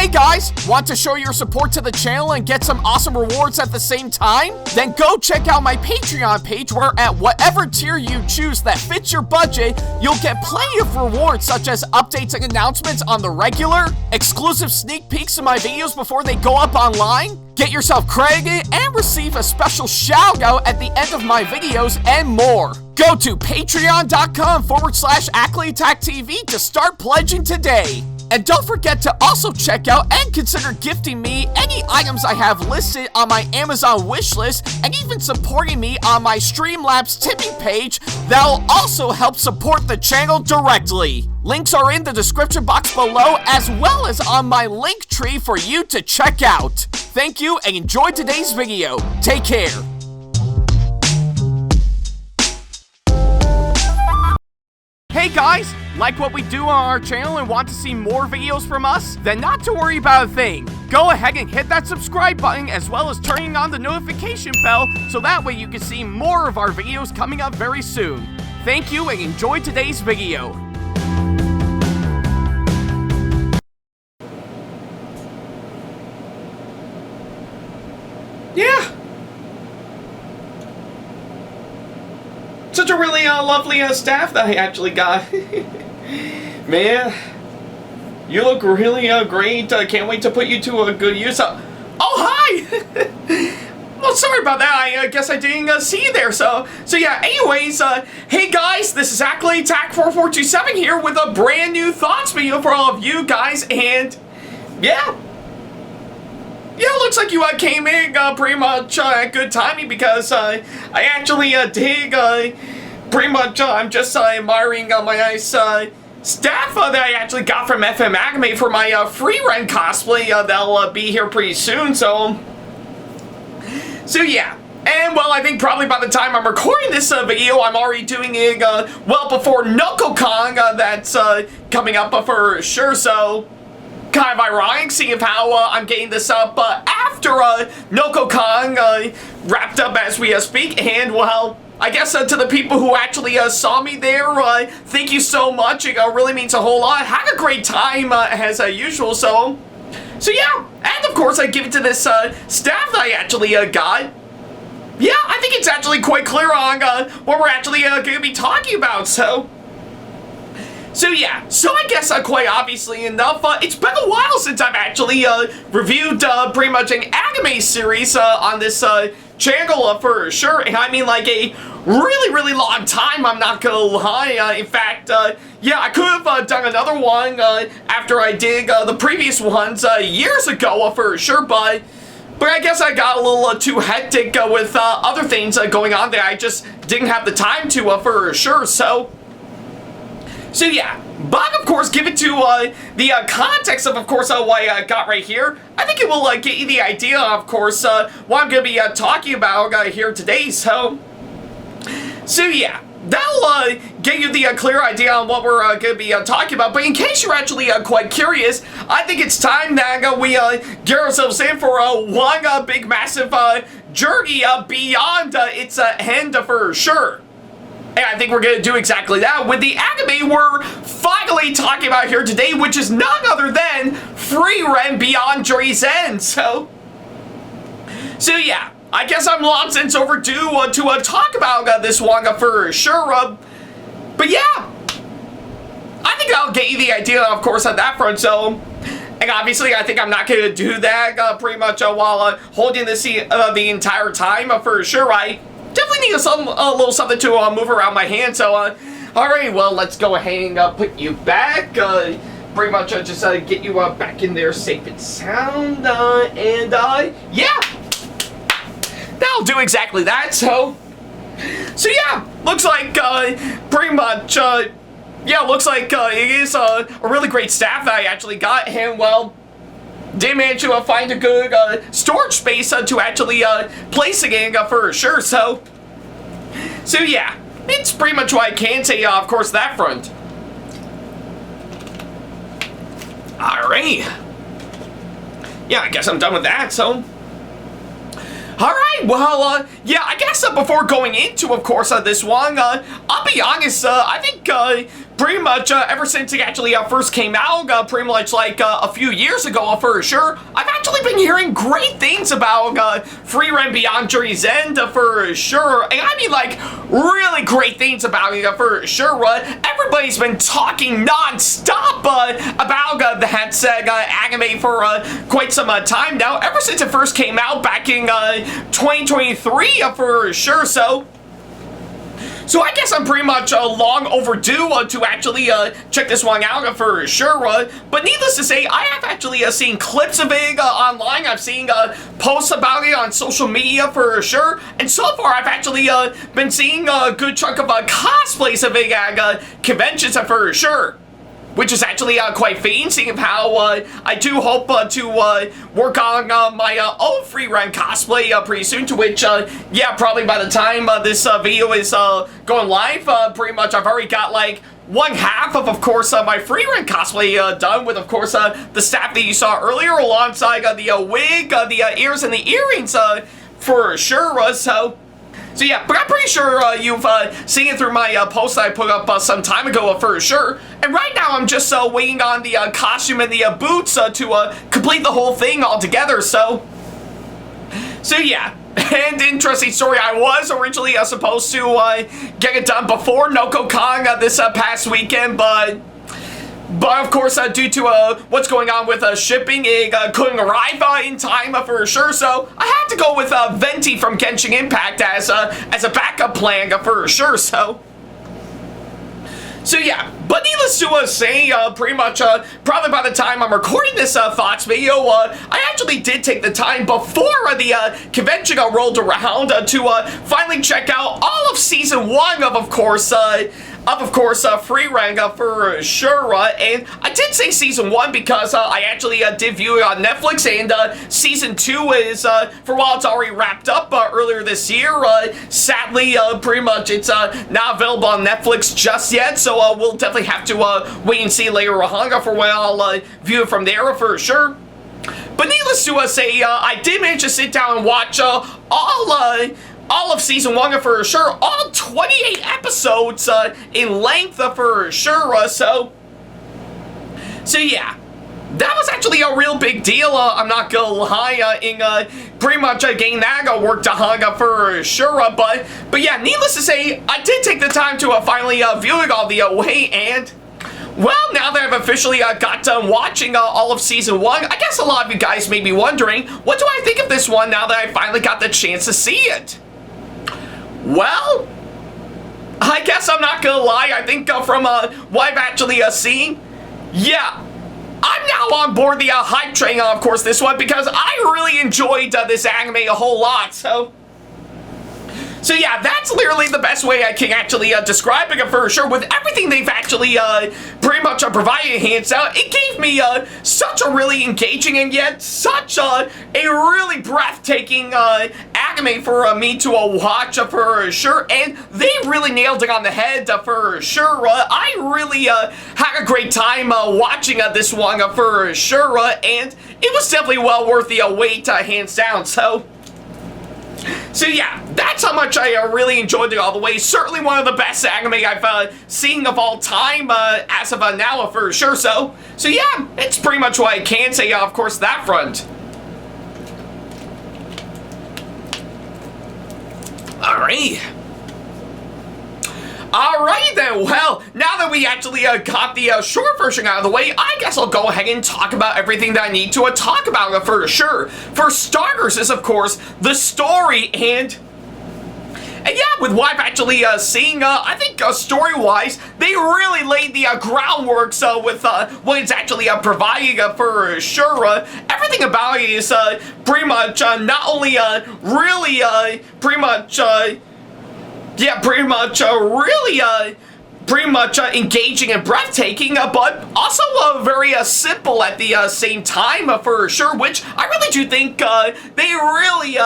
Hey guys, want to show your support to the channel and get some awesome rewards at the same time? Then go check out my Patreon page where at whatever tier you choose that fits your budget, you'll get plenty of rewards such as updates and announcements on the regular, exclusive sneak peeks of my videos before they go up online, get yourself credited, and receive a special shout out at the end of my videos and more. Go to patreon.com/Ackleyattack427TV to start pledging today. And don't forget to also check out and consider gifting me any items I have listed on my Amazon wishlist and even supporting me on my Streamlabs tipping page that'll also help support the channel directly. Links are in the description box below as well as on my link tree for you to check out. Thank you and enjoy today's video. Take care. Hey guys, like what we do on our channel and want to see more videos from us? Then not to worry about a thing. Go ahead and hit that subscribe button as well as turning on the notification bell so that way you can see more of our videos coming up very soon. Thank you and enjoy today's video. Yeah. Such a really lovely staff that I actually got. Man, you look really great. Can't wait to put you to a good use. Oh, hi! Well, sorry about that. I guess I didn't see you there. So yeah, anyways, hey guys, this is Ackleyattack4427 here with a brand new thoughts video for all of you guys. And yeah, looks like you came in pretty much good timing because I actually dig pretty much I'm just admiring my nice staff that I actually got from FM Anime for my Frieren cosplay that'll be here pretty soon. So yeah. And well, I think probably by the time I'm recording this video, I'm already doing it well before NokoCon that's coming up for sure. So kind of ironic seeing how I'm getting this up after NokoCon wrapped up as we speak. And well, I guess to the people who actually saw me there, thank you so much. It really means a whole lot. Had a great time as usual. So yeah, and of course I give it to this staff that I actually got. Yeah, I think it's actually quite clear on what we're actually going to be talking about. So yeah, so I guess quite obviously enough, it's been a while since I've actually reviewed pretty much an anime series on this channel for sure. And I mean like a really long time, I'm not gonna lie. In fact, yeah, I could have done another one after I did the previous ones years ago for sure, but I guess I got a little too hectic with other things going on that I just didn't have the time to for sure. So yeah, but of course, give it to the context of course, what I got right here. I think it will get you the idea, of course, what I'm going to be talking about here today. So yeah, that'll get you the clear idea on what we're going to be talking about. But in case you're actually quite curious, I think it's time that we get ourselves in for one big massive journey beyond its end for sure. And I think we're going to do exactly that with the anime we're finally talking about here today, which is none other than Frieren Beyond Journey's End. So yeah, I guess I'm long since overdue to talk about this one for sure. But yeah, I think I'll get you the idea, of course, on that front. So, and obviously, I think I'm not going to do that pretty much while holding this the entire time for sure. I definitely need a little something to move around my hand. So, alright, well, let's go ahead and put you back. Pretty much just get you back in there safe and sound. Yeah, that'll do exactly that. So yeah, looks like pretty much, yeah, looks like it is a really great staff that I actually got. And well, did manage to find a good storage space to actually place it in for sure. So yeah, it's pretty much what I can say, of course, that front. Alright. Yeah, I guess I'm done with that, so alright, well, yeah, I guess before going into, of course, this one, I'll be honest, I think pretty much ever since it actually first came out, pretty much like a few years ago for sure, I've actually been hearing great things about Frieren Beyond Journey's End for sure, and I mean like really great things about it for sure. Everybody's been talking non-stop about that said anime for quite some time now, ever since it first came out back in 2023 for sure. So I guess I'm pretty much long overdue to actually check this one out for sure. But needless to say, I have actually seen clips of it online. I've seen posts about it on social media for sure. And so far, I've actually been seeing a good chunk of cosplays of it at conventions for sure. Which is actually quite fitting, seeing of how I do hope to work on my own Frieren cosplay pretty soon, to which, yeah, probably by the time this video is going live, pretty much I've already got, like, one half of course, my Frieren cosplay done with, of course, the staff that you saw earlier, alongside the wig, the ears, and the earrings, for sure, So yeah, but I'm pretty sure you've seen it through my post that I put up some time ago for sure. And right now I'm just waiting on the costume and the boots to complete the whole thing altogether, so yeah. And interesting story, I was originally supposed to get it done before NokoCon this past weekend, but of course, due to what's going on with shipping, it couldn't arrive in time for sure. So I had to go with Venti from Genshin Impact as a backup plan for sure. So yeah, but needless to say, pretty much probably by the time I'm recording this Thoughts video, I actually did take the time before the convention rolled around to finally check out all of Season 1 of course, Frieren for sure, and I did say Season 1 because I actually did view it on Netflix, and Season 2 is, for while it's already wrapped up earlier this year, sadly, pretty much it's not available on Netflix just yet, so we'll definitely have to wait and see later on for when I'll view it from there for sure. But needless to say, I did manage to sit down and watch all of Season 1 for sure, all 28 episodes in length for sure, so yeah. That was actually a real big deal, I'm not gonna lie, in pretty much getting that worked on for sure, but yeah, needless to say, I did take the time to finally view it all the way, and well, now that I've officially got done watching all of Season 1, I guess a lot of you guys may be wondering, what do I think of this one now that I finally got the chance to see it? Well, I guess I'm not gonna lie, I think from what I've actually seen, yeah, I'm now on board the hype train of course this one, because I really enjoyed this anime a whole lot, so yeah, that's literally the best way I can actually describe it for sure. With everything they've actually pretty much provided hands out, it gave me such a really engaging and yet such a really breathtaking anime for me to watch for sure. And they really nailed it on the head for sure. I really had a great time watching this one for sure. And it was definitely well worth the wait, hands down. So yeah, that's how much I really enjoyed it all the way. Certainly one of the best anime I've seen of all time as of now for sure. So yeah, it's pretty much what I can say of course that front. Alright then, well, now that we actually got the short version out of the way, I guess I'll go ahead and talk about everything that I need to talk about for sure. For starters is, of course, the story, and yeah, with what I've actually seen, I think story-wise, they really laid the groundwork with what it's actually providing for sure. Everything about it is pretty much not only really pretty much engaging and breathtaking, but also very simple at the same time for sure, which I really do think they really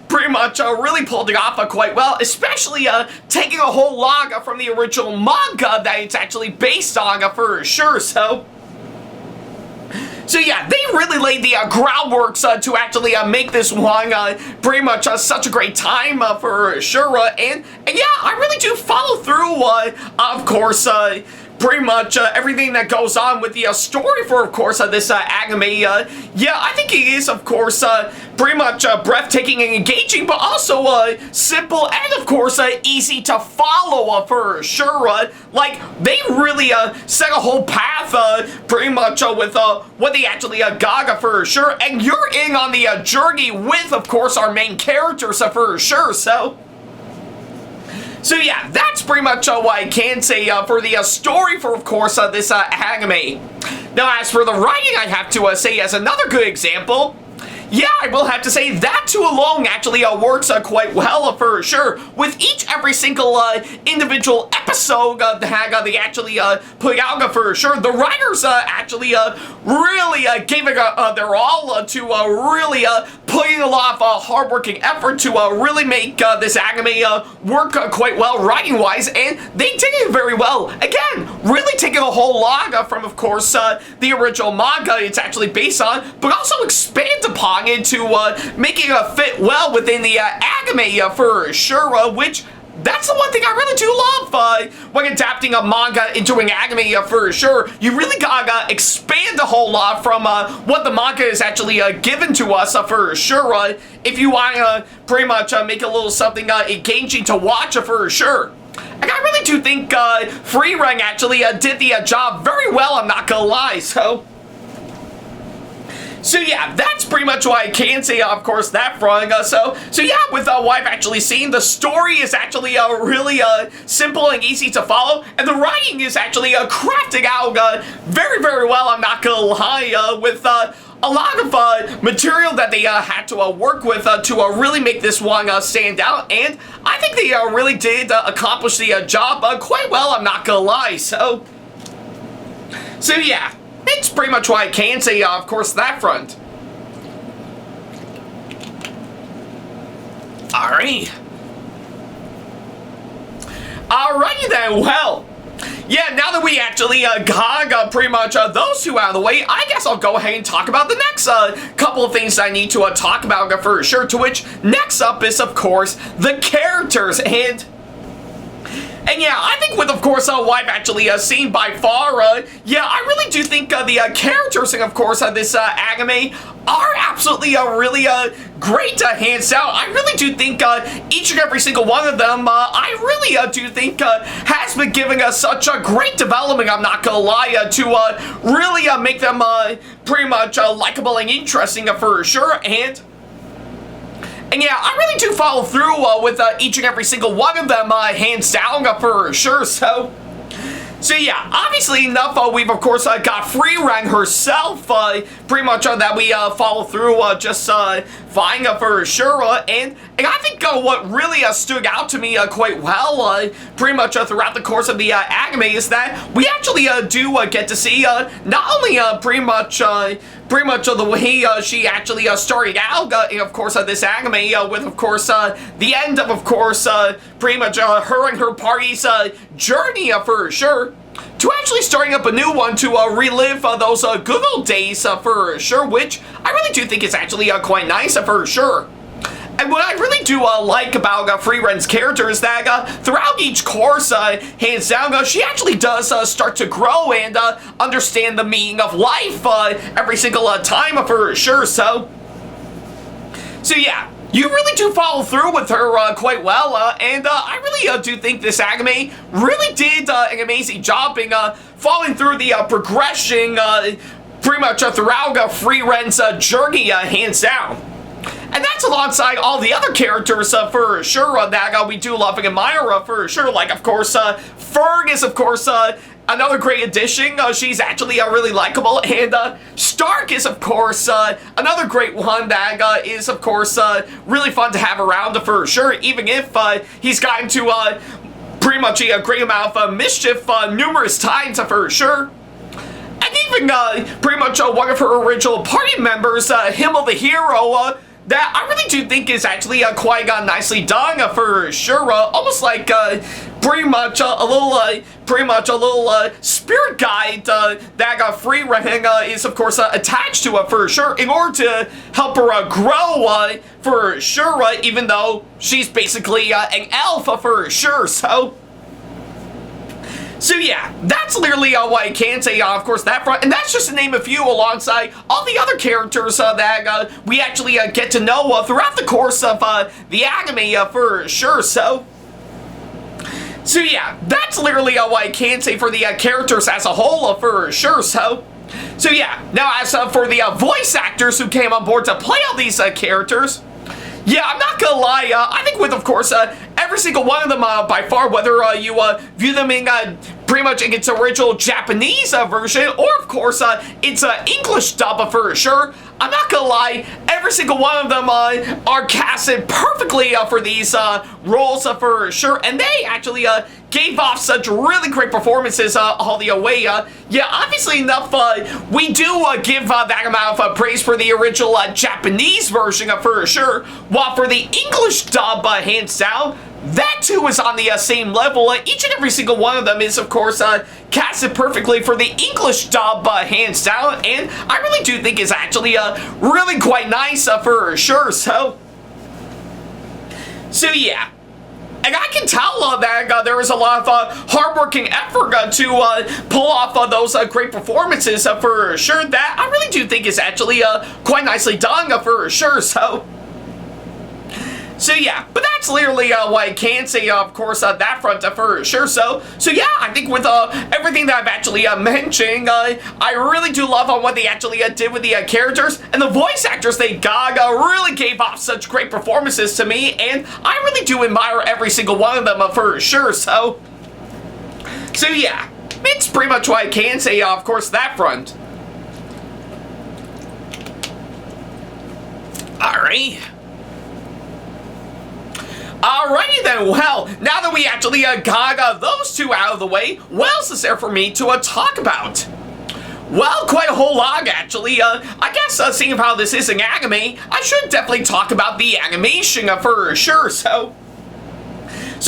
pretty much really pulled it off quite well, especially taking a whole log from the original manga that it's actually based on for sure. So yeah, they really laid the groundwork to actually make this one pretty much such a great time for sure. And yeah, I really do follow through, of course, pretty much everything that goes on with the story for, of course, this anime. Yeah, I think it is, of course, pretty much breathtaking and engaging, but also simple and, of course, easy to follow for sure. Like, they really set a whole path pretty much with what they actually got for sure, and you're in on the journey with, of course, our main characters for sure, so yeah, that's pretty much what I can say for the story for, of course, this anime. Now, as for the writing, I have to say as another good example, yeah, I will have to say that too alone actually works quite well for sure. With every single individual episode that they actually put out for sure, the writers actually really gave it their all to really putting a lot of hard-working effort to really make this anime work quite well writing-wise, and they did it very well. Again, really taking a whole lot from, of course, the original manga it's actually based on, but also expand upon into making it fit well within the anime for sure, which that's the one thing I really do love when adapting a manga into an anime for sure. You really gotta expand a whole lot from what the manga is actually given to us for sure, if you want to pretty much make a little something engaging to watch for sure. And I really do think Frieren actually did the job very well, I'm not gonna lie, So yeah, that's pretty much what I can say, of course, that front. So yeah, with what I've actually seen, the story is actually really simple and easy to follow, and the writing is actually crafted out very, very well, I'm not gonna lie, with a lot of material that they had to work with to really make this one stand out, and I think they really did accomplish the job quite well, I'm not gonna lie, so yeah. It's pretty much what I can say, of course, that front. Alrighty. Alrighty then, well. Yeah, now that we actually got pretty much those two out of the way, I guess I'll go ahead and talk about the next couple of things I need to talk about for sure, to which next up is, of course, the characters, and yeah, I think with, of course, what I've actually seen by far, yeah, I really do think the characters, of course, this anime are absolutely really great, hands down. I really do think each and every single one of them, I really do think has been giving us such a great development, I'm not gonna lie, to really make them pretty much likable and interesting for sure, and yeah, I really do follow through with each and every single one of them, hands down, for sure, so yeah, obviously enough, we've of course got Frieren herself, pretty much that we follow through just fine for sure, and I think what really stood out to me quite well, pretty much throughout the course of the anime, is that we actually do get to see not only pretty much the way she actually started out, of course, this anime, with, of course, the end of course, pretty much her and her party's journey, for sure, to actually starting up a new one to relive those good old days, for sure, which I really do think is actually quite nice, for sure. And what I really do like about Frieren's character is that throughout each course, hands down, she actually does start to grow and understand the meaning of life every single time, for sure, so yeah. You really do follow through with her quite well, and I really do think this anime really did an amazing job in following through the progression pretty much throughout Frieren's journey, hands down. And that's alongside all the other characters for sure that we do love and admire for sure, like, of course, Ferg is, of course, another great addition. She's actually really likable, and Stark is, of course, another great one that is, of course, really fun to have around for sure, even if he's gotten to pretty much a great amount of mischief numerous times for sure. And even pretty much one of her original party members, Himmel the Hero, that I really do think is actually quite nicely done for sure. Almost like pretty much a little spirit guide that Frieren is, of course, attached to for sure, in order to help her grow for sure, even though she's basically an elf for sure. So yeah, that's literally what I can say, of course, that front, and that's just to name a few alongside all the other characters that we actually get to know throughout the course of the anime for sure. So yeah, that's literally what I can say for the characters as a whole for sure. So yeah, now as for the voice actors who came on board to play all these characters, yeah, I'm not gonna lie, I think with, of course, every single one of them, by far, whether you view them in pretty much in its original Japanese version, or, of course, its English dub for sure, I'm not gonna lie, every single one of them are casted perfectly for these roles for sure, and they actually gave off such really great performances all the way. Yeah, obviously enough, we do give that amount of praise for the original Japanese version for sure, while for the English dub, hands down, that too is on the same level. Each and every single one of them is, of course, casted perfectly for the English dub, hands down, and I really do think is actually really quite nice for sure. So yeah. And I can tell that there was a lot of hard-working effort to pull off those great performances for sure. That I really do think is actually quite nicely done for sure. So yeah, but that's literally what I can say, of course, that front for sure. So yeah, I think with everything that I've actually mentioned, I really do love what they actually did with the characters, and the voice actors they got really gave off such great performances to me, and I really do admire every single one of them for sure. So yeah, it's pretty much what I can say, of course, that front. Alright. Alrighty then, well, now that we actually got those two out of the way, what else is there for me to talk about? Well, quite a whole lot, actually. I guess, seeing how this is an anime, I should definitely talk about the animation for sure, so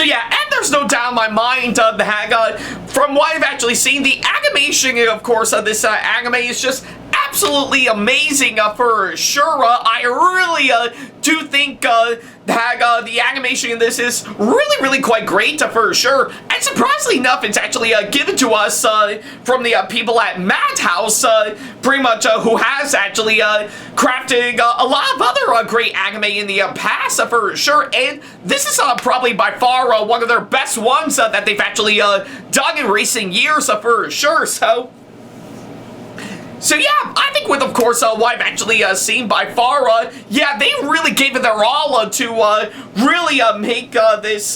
yeah, and there's no doubt in my mind that from what I've actually seen, the animation, of course, of this anime is just absolutely amazing for sure. I really do think that the animation in this is really quite great for sure. And surprisingly enough, it's actually given to us from the people at Madhouse, pretty much who has actually crafted a lot of other great anime in the past for sure. And this is probably by far one of their best ones that they've actually done in recent years for sure. So yeah, I think with, of course, what I've actually seen by far, yeah, they really gave it their all to really make this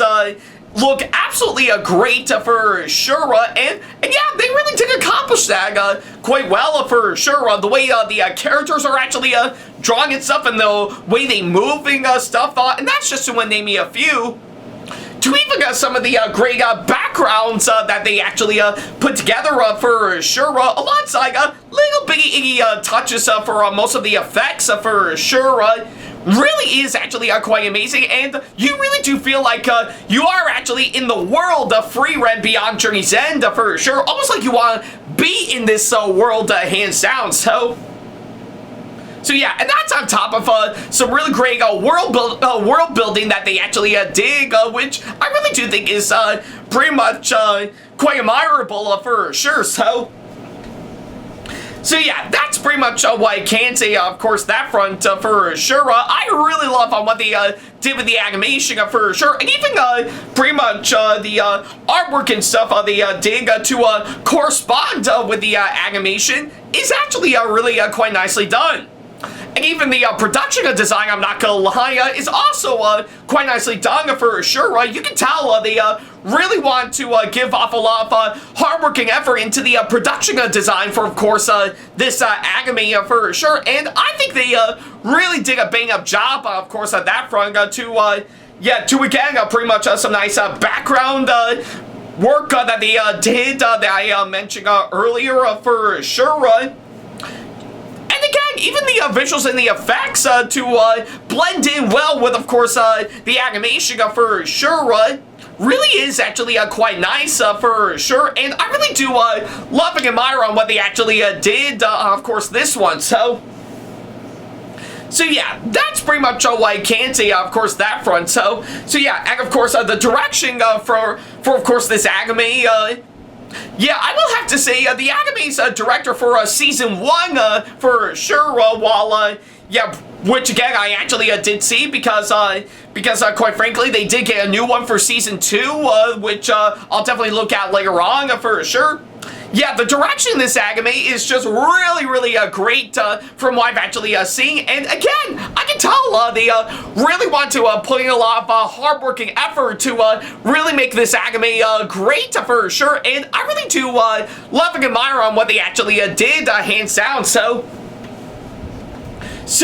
look absolutely great for sure, and yeah, they really did accomplish that quite well for sure. The way the characters are actually drawing and stuff, and the way they moving stuff, and that's just to name me a few. To even some of the great backgrounds that they actually put together for sure, alongside little bitty touches for most of the effects for sure. Really is actually quite amazing, and you really do feel like you are actually in the world of Frieren Beyond Journey's End for sure. Almost like you want to be in this world, hands down. So yeah, and that's on top of some really great world building that they actually did, which I really do think is pretty much quite admirable for sure. So yeah, that's pretty much what I can say, of course, that front for sure. I really love what they did with the animation for sure, and even pretty much the artwork and stuff they did to correspond with the animation is actually really quite nicely done. And even the production design, I'm not gonna lie, is also quite nicely done for sure. You can tell they really want to give off a lot of hard-working effort into the production design for, of course, this anime for sure. And I think they really did a bang-up job, of course, at that front to again, pretty much some nice background work that they did that I mentioned earlier for sure. And again, even the visuals and the effects to blend in well with, of course, the animation for sure, really is actually quite nice for sure. And I really do love and admire on what they actually did, of course, this one. So yeah, that's pretty much what I can say, of course, that front. So yeah, and of course, the direction for of course, this anime, yeah, I will have to say the anime's director for season 1 for sure. Yeah, which again I actually did see because quite frankly they did get a new one for season 2, which I'll definitely look at later on for sure. Yeah, the direction in this anime is just really great from what I've actually seen. And again, I can tell they really want to put in a lot of hard-working effort to really make this anime great for sure. And I really do love and admire on what they actually did, hands down. So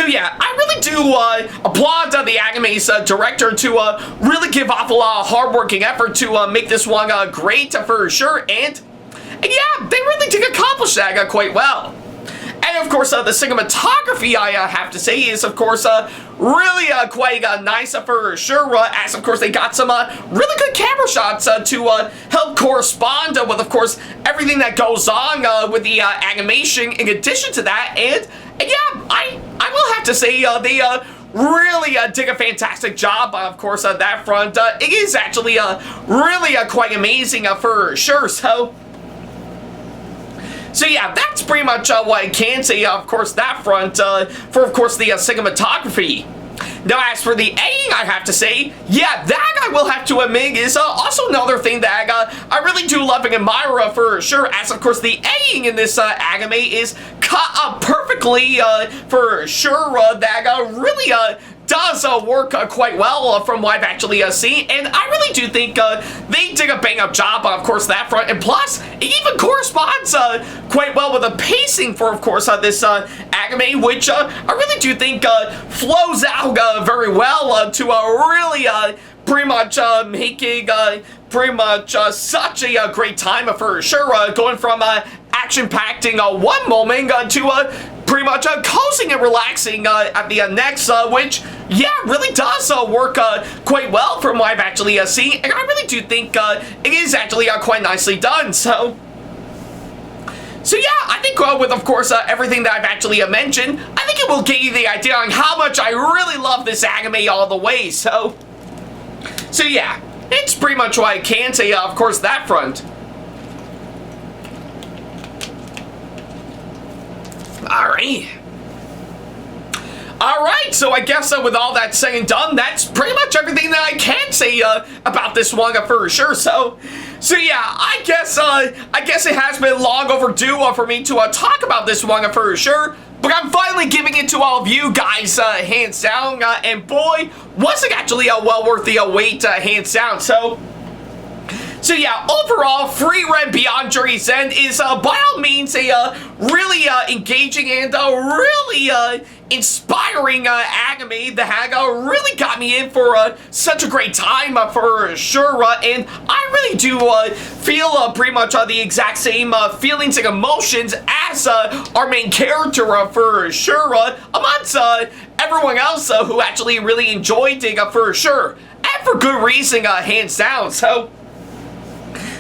yeah, I really do applaud the anime's director to really give off a lot of hard-working effort to make this one great for sure. And yeah, they really did accomplish that quite well. And of course, the cinematography, I have to say, is of course really quite nice for sure. As of course, they got some really good camera shots to help correspond with, of course, everything that goes on with the animation. In addition to that, and yeah, I will have to say they really did a fantastic job, of course, on that front. It is actually really quite amazing for sure. So yeah, that's pretty much what I can say, of course, that front, for, of course, the cinematography. Now, as for the editing, I have to say, yeah, that I will have to admit is also another thing that I really do love and admire for sure, as, of course, the editing in this anime is cut up perfectly for sure, that really does work quite well from what I've actually seen, and I really do think they did a bang-up job, of course, that front, and plus, it even corresponds quite well with the pacing for, of course, this anime, which I really do think flows out very well to really pretty much making pretty much such a great time for sure, going from action-packed in one moment to pretty much coasting and relaxing at the next, which, yeah, really does work quite well from what I've actually seen, and I really do think it is actually quite nicely done. So yeah, I think with, of course, everything that I've actually mentioned, I think it will give you the idea on how much I really love this anime all the way. So yeah, it's pretty much what I can say, of course, that front. Alright, so I guess with all that said and done, that's pretty much everything that I can say about this manga for sure. So yeah, I guess it has been long overdue for me to talk about this manga for sure. But I'm finally giving it to all of you guys, hands down, and boy, was it actually well worth the wait, hands down. So yeah, overall, Frieren Beyond Journey's End is by all means a really engaging and really inspiring anime that really got me in for such a great time for sure, and I really do feel pretty much the exact same feelings and emotions as our main character for sure, amongst everyone else who actually really enjoyed it for sure, and for good reason, hands down.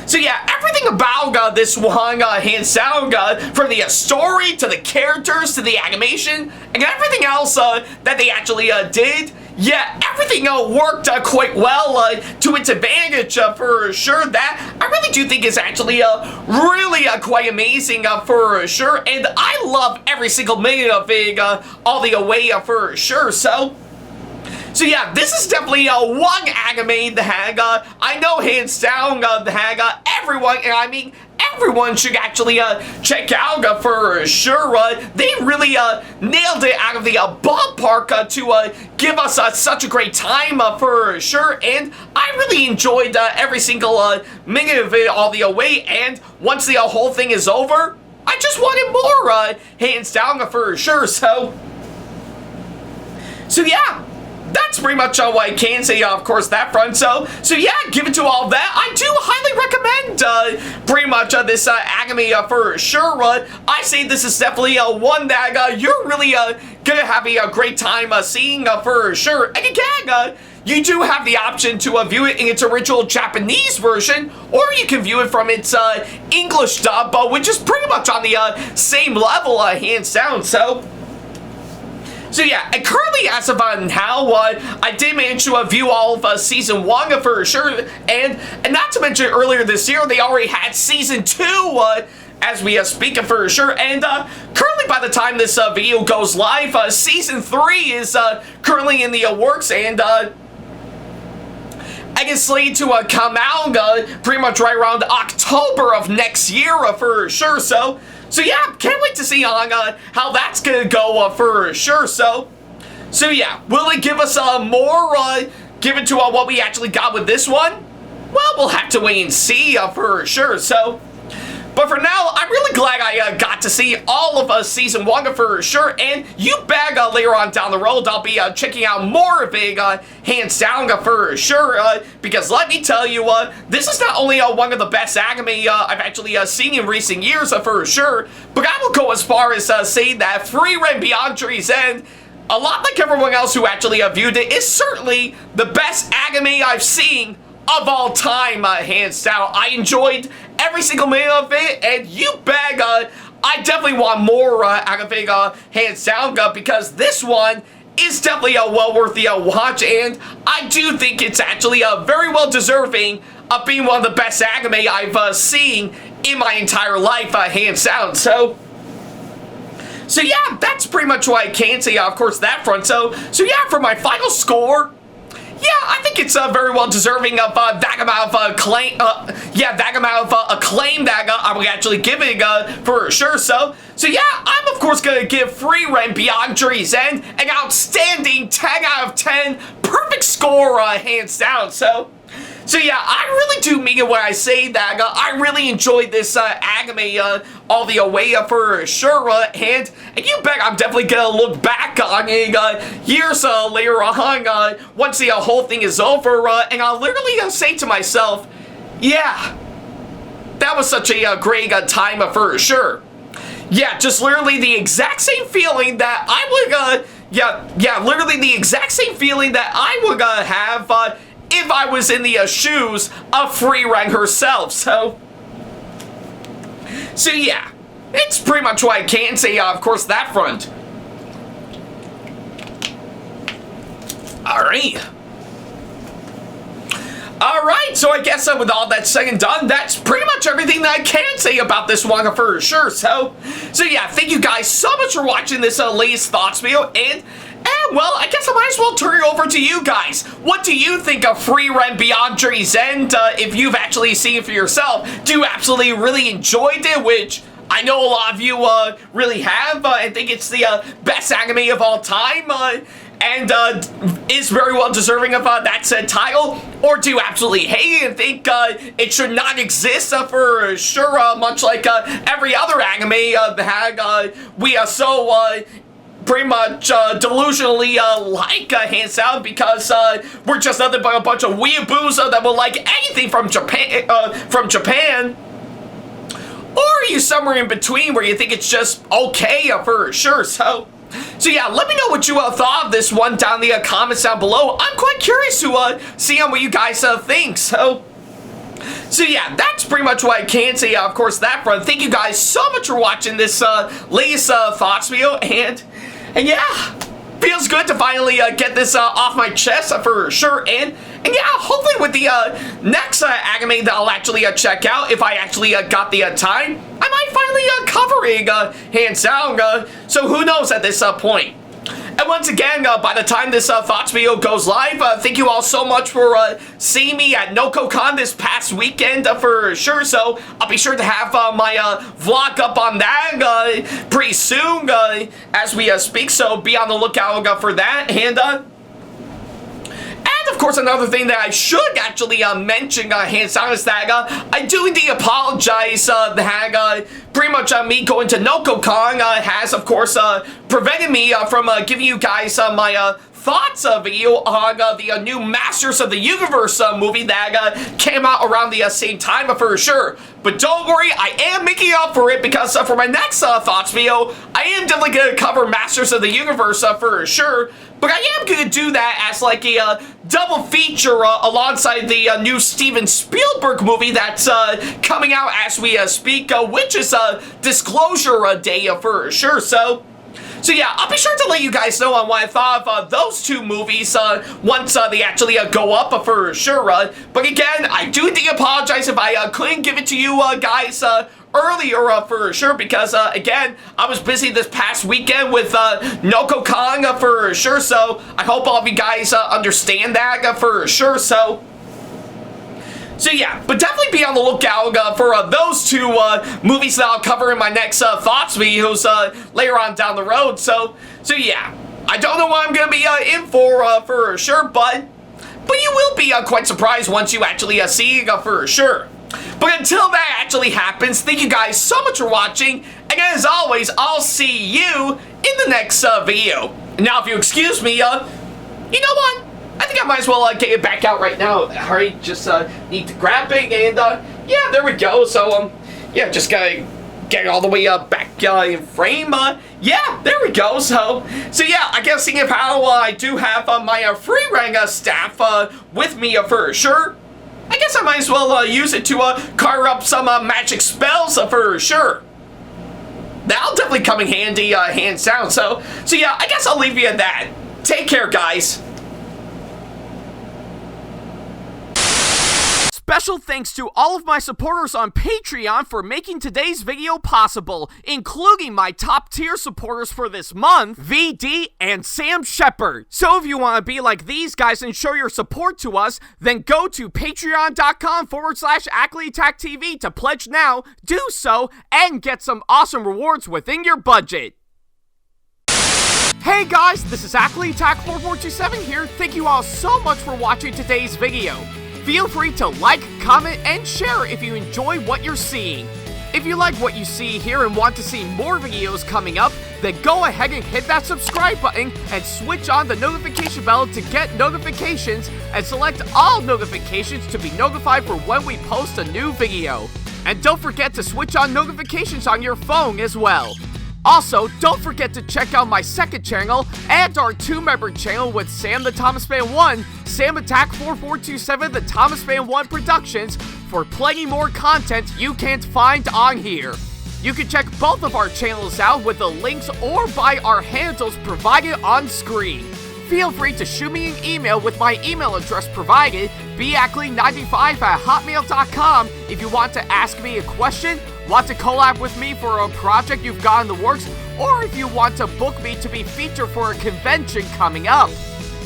So yeah, everything about this one, hands down, from the story to the characters to the animation and everything else that they actually did, yeah, everything worked quite well to its advantage for sure. That I really do think is actually really quite amazing for sure, and I love every single minute of it all the way for sure. So yeah, this is definitely one anime that I know hands down that everyone, and I mean everyone, should actually check out for sure. They really nailed it out of the ballpark to give us such a great time for sure, and I really enjoyed every single minute of it all the way, and once the whole thing is over, I just wanted more, hands down for sure. So yeah, that's pretty much what I can say, of course, that front. So yeah, given to all that, I do highly recommend pretty much this anime for sure. I say this is definitely one that you're really gonna have a great time seeing for sure. And again, you do have the option to view it in its original Japanese version, or you can view it from its English dub, which is pretty much on the same level, hands down. So So yeah, and currently as of now, I did manage to view all of Season 1 for sure, and not to mention earlier this year, they already had Season 2 as we speak for sure, and currently by the time this video goes live, Season 3 is currently in the works, and I guess slated to come out pretty much right around October of next year for sure, so yeah, can't wait to see on how that's gonna go for sure, so yeah, will it give us more given to what we actually got with this one? Well, we'll have to wait and see for sure, so but for now, I'm really glad I got to see all of Season 1 for sure, and you bet later on down the road I'll be checking out more of it, hands down for sure, because let me tell you, this is not only one of the best anime I've actually seen in recent years for sure, but I will go as far as saying that Frieren Beyond Tree's End, a lot like everyone else who actually viewed it, is certainly the best anime I've seen of all time, hands down. I enjoyed every single minute of it, and you bet I definitely want more out of it, hands down, because this one is definitely well worth the watch, and I do think it's actually very well deserving of being one of the best anime I've seen in my entire life, hands down. So yeah, that's pretty much what I can say, of course, that front. So yeah, for my final score, yeah, I think it's very well deserving of that amount of acclaim. That amount of acclaim that I would actually give it for sure. So yeah, I'm of course gonna give Frieren Beyond Tree's End an outstanding 10 out of 10, perfect score, hands down. So yeah, I really do mean it when I say that I really enjoyed this anime all the way for sure, and you bet I'm definitely gonna look back on it years later on once the whole thing is over, and I'll literally say to myself, yeah, that was such a great time for sure. Yeah, just literally the exact same feeling that I would, literally the exact same feeling that I would have if I was in the shoes of Frieren herself. So yeah, it's pretty much what I can say, of course, that front. Alright, so I guess with all that said and done, that's pretty much everything that I can say about this manga for sure. So yeah, thank you guys so much for watching this latest thoughts video, and well, I guess I might as well turn it over to you guys. What do you think of Frieren Beyond Tree's End? If you've actually seen it for yourself, do you absolutely really enjoyed it, which I know a lot of you really have, and think it's the best anime of all time, and is very well deserving of that said title? Or do you absolutely hate it and think it should not exist for sure, much like every other anime that we are so pretty much delusionally like, hands down, because we're just nothing but a bunch of weeaboos that will like anything from Japan, or are you somewhere in between where you think it's just okay for sure? So yeah, let me know what you thought of this one down in the comments down below. I'm quite curious to see what you guys think. So yeah, that's pretty much what I can say, of course, that front. Thank you guys so much for watching this latest thoughts video, and yeah, feels good to finally get this off my chest for sure, and yeah, hopefully with the next anime that I'll actually check out, if I actually got the time, I might finally cover it, hands down, so who knows at this point. And once again, by the time this thoughts video goes live, thank you all so much for seeing me at NokoCon this past weekend for sure. So I'll be sure to have my vlog up on that pretty soon as we speak. So be on the lookout for that. And of course, another thing that I should actually mention, hands down, is that I do indeed apologize that pretty much me going to NokoCon has, of course, prevented me from giving you guys my thoughts video on the new Masters of the Universe movie that came out around the same time for sure. But don't worry, I am making up for it, because for my next thoughts video, I am definitely going to cover Masters of the Universe for sure. But I am going to do that as like a double feature alongside the new Steven Spielberg movie that's coming out as we speak, which is Disclosure Day for sure. So So yeah, I'll be sure to let you guys know on what I thought of those two movies once they actually go up for sure. But again, I do apologize if I couldn't give it to you guys earlier for sure, because again, I was busy this past weekend with NokoCon for sure, so I hope all of you guys understand that for sure. So yeah, but definitely be on the lookout for those two movies that I'll cover in my next thoughts videos later on down the road. So yeah, I don't know what I'm gonna be in for sure, but you will be quite surprised once you actually see it for sure. But until that actually happens, thank you guys so much for watching, and as always, I'll see you in the next video. Now, if you excuse me, you know what? I think I might as well get it back out right now. Alright, just need to grab it, and yeah, there we go. So, yeah, just gotta get it all the way back in frame. Yeah, there we go. So yeah, I guess seeing how I do have my Frieren staff with me for sure, I guess I might as well use it to carve up some magic spells for sure. That'll definitely come in handy, hands down. So yeah, I guess I'll leave you at that. Take care, guys. Special thanks to all of my supporters on Patreon for making today's video possible, including my top tier supporters for this month, VD and Sam Shepard. So if you want to be like these guys and show your support to us, then go to patreon.com/Ackleyattack427TV to pledge now, do so, and get some awesome rewards within your budget. Hey guys, this is Ackleyattack4427 here. Thank you all so much for watching today's video. Feel free to like, comment, and share if you enjoy what you're seeing. If you like what you see here and want to see more videos coming up, then go ahead and hit that subscribe button and switch on the notification bell to get notifications, and select all notifications to be notified for when we post a new video. And don't forget to switch on notifications on your phone as well. Also, don't forget to check out my second channel and our 2-member channel with Sam the Thomas Fan 1, SamAttack4427'TheThomasFan1 Productions, for plenty more content you can't find on here. You can check both of our channels out with the links or by our handles provided on screen. Feel free to shoot me an email with my email address provided, backley95@hotmail.com, if you want to ask me a question, want to collab with me for a project you've got in the works, or if you want to book me to be featured for a convention coming up.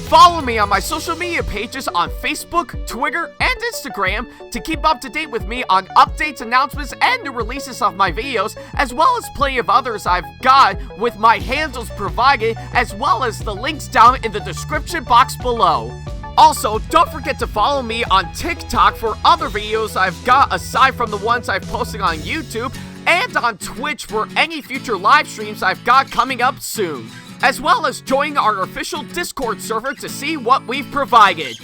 Follow me on my social media pages on Facebook, Twitter, and Instagram to keep up to date with me on updates, announcements, and new releases of my videos, as well as plenty of others I've got with my handles provided, as well as the links down in the description box below. Also, don't forget to follow me on TikTok for other videos I've got aside from the ones I've posted on YouTube, and on Twitch for any future live streams I've got coming up soon, as well as join our official Discord server to see what we've provided.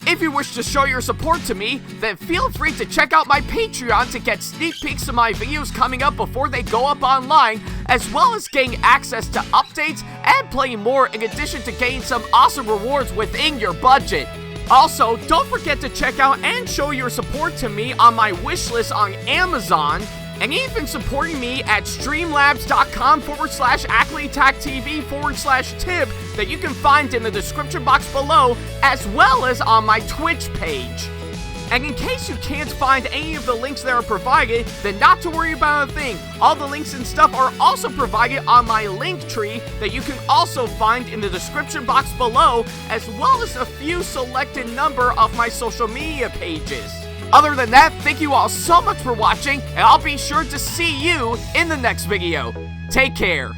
If you wish to show your support to me, then feel free to check out my Patreon to get sneak peeks of my videos coming up before they go up online, as well as getting access to updates and playing more, in addition to getting some awesome rewards within your budget. Also, don't forget to check out and show your support to me on my wishlist on Amazon, and even supporting me at streamlabs.com/AckleyattackTV/tip that you can find in the description box below, as well as on my Twitch page. And in case you can't find any of the links that are provided, then not to worry about a thing. All the links and stuff are also provided on my link tree that you can also find in the description box below, as well as a few selected number of my social media pages. Other than that, thank you all so much for watching, and I'll be sure to see you in the next video. Take care.